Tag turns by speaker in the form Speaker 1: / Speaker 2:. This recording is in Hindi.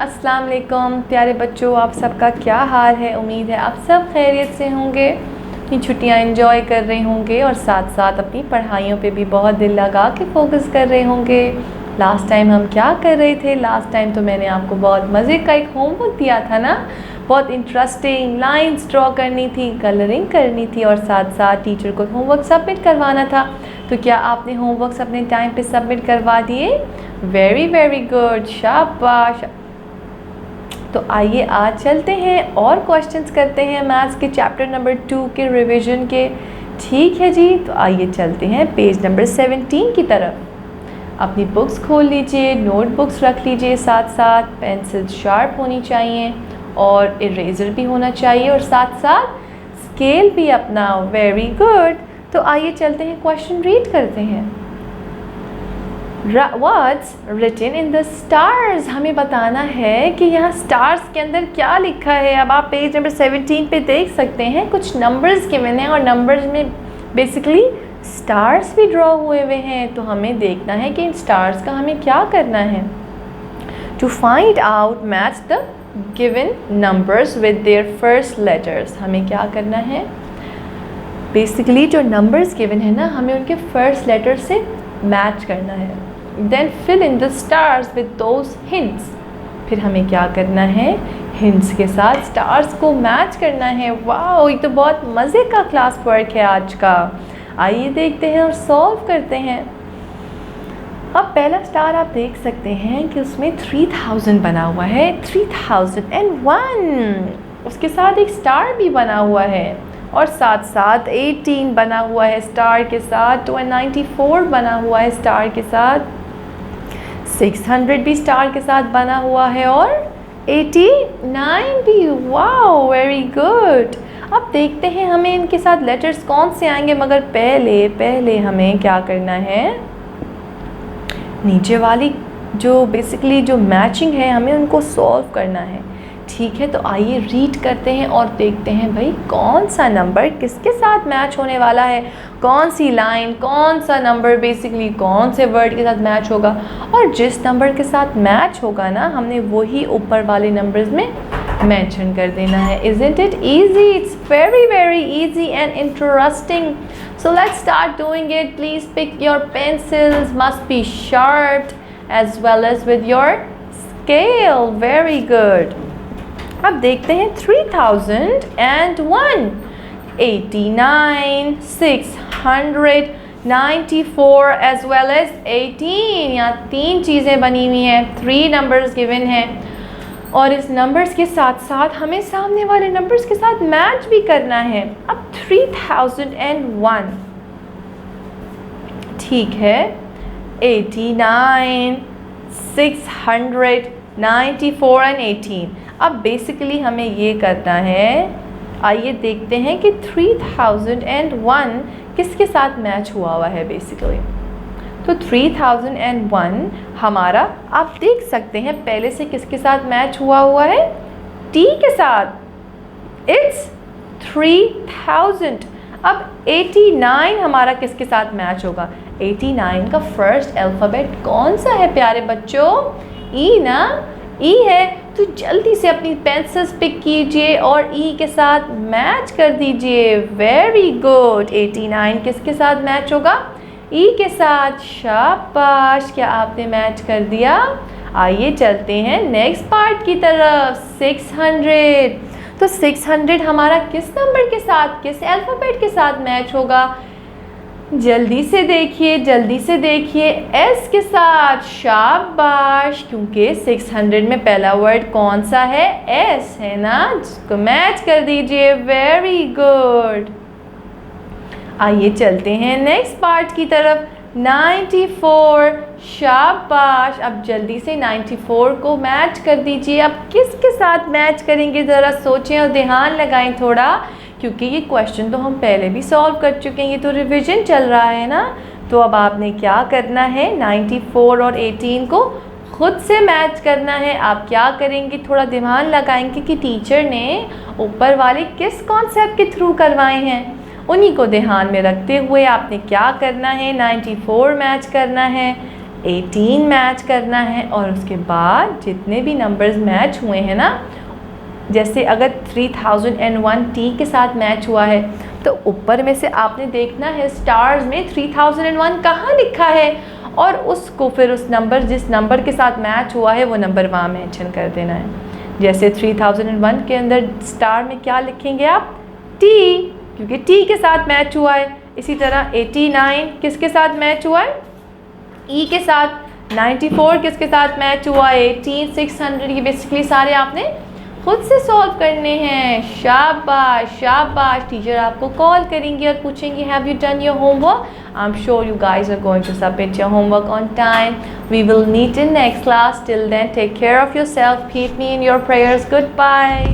Speaker 1: अस्सलाम वालेकुम प्यारे बच्चों, आप सबका क्या हाल है। उम्मीद है आप सब खैरियत से होंगे, अपनी छुट्टियां एंजॉय कर रहे होंगे और साथ साथ अपनी पढ़ाइयों पे भी बहुत दिल लगा के फोकस कर रहे होंगे। लास्ट टाइम हम क्या कर रहे थे? लास्ट टाइम तो मैंने आपको बहुत मज़े का एक होमवर्क दिया था ना, बहुत इंटरेस्टिंग। लाइंस ड्रॉ करनी थी, कलरिंग करनी थी और साथ साथ टीचर को होमवर्क सबमिट करवाना था। तो क्या आपने होमवर्क्स अपने टाइम पे सबमिट करवा दिए? वेरी वेरी गुड, शाबाश। तो आइए आज चलते हैं और क्वेश्चंस करते हैं मैथ्स के चैप्टर नंबर 2 के रिवीजन के। ठीक है जी, तो आइए चलते हैं पेज नंबर 17 की तरफ। अपनी बुक्स खोल लीजिए, नोटबुक्स रख लीजिए, साथ साथ पेंसिल शार्प होनी चाहिए और इरेज़र भी होना चाहिए और साथ साथ स्केल भी अपना। Very good. तो आइए चलते हैं, क्वेश्चन रीड करते हैं। What's written in the stars? हमें बताना है कि यहाँ स्टार्स के अंदर क्या लिखा है। अब आप पेज नंबर 17 पे देख सकते हैं, कुछ नंबर्स गिवन हैं और नंबर्स में बेसिकली स्टार्स भी ड्रॉ हुए हुए हैं। तो हमें देखना है कि इन स्टार्स का हमें क्या करना है। To find out match the given numbers with their first letters. हमें क्या करना है, बेसिकली जो नंबर्स गिवन है ना, हमें उनके फर्स्ट लेटर से मैच करना है। Then fill in the stars with those hints. फिर हमें क्या करना है, हिंट्स के साथ स्टार्स को मैच करना है। वाह, ये तो बहुत मज़े का क्लास वर्क है आज का। आइए देखते हैं और सॉल्व करते हैं। अब पहला स्टार आप देख सकते हैं कि उसमें 3000 बना हुआ है, 3001। उसके साथ एक स्टार भी बना हुआ है और साथ साथ 18 बना हुआ है स्टार के साथ, 294 बना हुआ है स्टार के साथ, 600 भी स्टार के साथ बना हुआ है और 89 भी। Wow, very good. अब देखते हैं हमें इनके साथ लेटर्स कौन से आएंगे, मगर पहले हमें क्या करना है, नीचे वाली जो बेसिकली जो मैचिंग है हमें उनको सॉल्व करना है। ठीक है, तो आइए रीड करते हैं और देखते हैं भाई कौन सा नंबर किसके साथ मैच होने वाला है, कौन सी लाइन, कौन सा नंबर बेसिकली कौन से वर्ड के साथ मैच होगा। और जिस नंबर के साथ मैच होगा ना, हमने वही ऊपर वाले नंबर्स में मेंशन कर देना है। Isn't it easy? It's very very easy and interesting. So let's start doing it. Please pick your pencils, must be sharp as well as with your scale. Very good. अब देखते हैं 3001, 89, 694 as well as 18। यहाँ 3 चीज़ें बनी हुई हैं, 3 नंबर्स गिवन हैं और इस नंबर्स के साथ साथ हमें सामने वाले नंबर्स के साथ मैच भी करना है। अब 3001, ठीक है, 89, 694 एंड 18। अब बेसिकली हमें ये करना है, आइए देखते हैं कि 3001 किसके साथ मैच हुआ है बेसिकली। तो 3001 हमारा, आप देख सकते हैं पहले से किसके साथ मैच हुआ है, टी के साथ। इट्स 3000। अब 89 हमारा किसके साथ मैच होगा, 89 का फर्स्ट अल्फ़ाबेट कौन सा है प्यारे बच्चों? ई ना, ई है। तो जल्दी से अपनी पेंसिल्स पिक कीजिए और ई के साथ मैच कर दीजिए। Very good. 89 किसके साथ मैच होगा, ई के साथ। शाबाश, क्या आपने मैच कर दिया। आइए चलते हैं नेक्स्ट पार्ट की तरफ, 600। तो 600 हमारा किस नंबर के साथ, किस अल्फ़ाबेट के साथ मैच होगा? जल्दी से देखिए, जल्दी से देखिए, एस के साथ। शाबाश, क्योंकि 600 में पहला वर्ड कौन सा है, एस है ना, जिसको मैच कर दीजिए। Very good. आइए चलते हैं नेक्स्ट पार्ट की तरफ, 94। शाबाश, अब जल्दी से 94 को मैच कर दीजिए। अब किसके साथ मैच करेंगे, ज़रा सोचें और ध्यान लगाएं थोड़ा, क्योंकि ये क्वेश्चन तो हम पहले भी सॉल्व कर चुके हैं, ये तो रिवीजन चल रहा है ना। तो अब आपने क्या करना है, 94 और 18 को खुद से मैच करना है। आप क्या करेंगे, थोड़ा ध्यान लगाएंगे कि टीचर ने ऊपर वाले किस कॉन्सेप्ट के थ्रू करवाए हैं, उन्हीं को ध्यान में रखते हुए आपने क्या करना है, 94 मैच करना है 18 मैच करना है और उसके बाद जितने भी नंबर्स मैच हुए हैं ना, जैसे अगर 3001 T के साथ मैच हुआ है तो ऊपर में से आपने देखना है स्टार्स में 3001 कहाँ लिखा है और उसको फिर उस नंबर जिस नंबर के साथ मैच हुआ है वो नंबर वहाँ मेंशन कर देना है। जैसे 3001 के अंदर स्टार में क्या लिखेंगे आप? T, क्योंकि T के साथ मैच हुआ है। इसी तरह 89 किसके साथ मैच हुआ है? E के साथ। 94 किसके साथ मैच हुआ है? 18, 600। ये बेसिकली सारे आपने खुद से सॉल्व करने हैं। शाबाश शाबाश। टीचर आपको कॉल करेंगी और पूछेंगी have you done your homework? I am sure you guys are going to submit your homework on time. We will meet in next class. Till then, take care of yourself. Keep me in your prayers. Goodbye.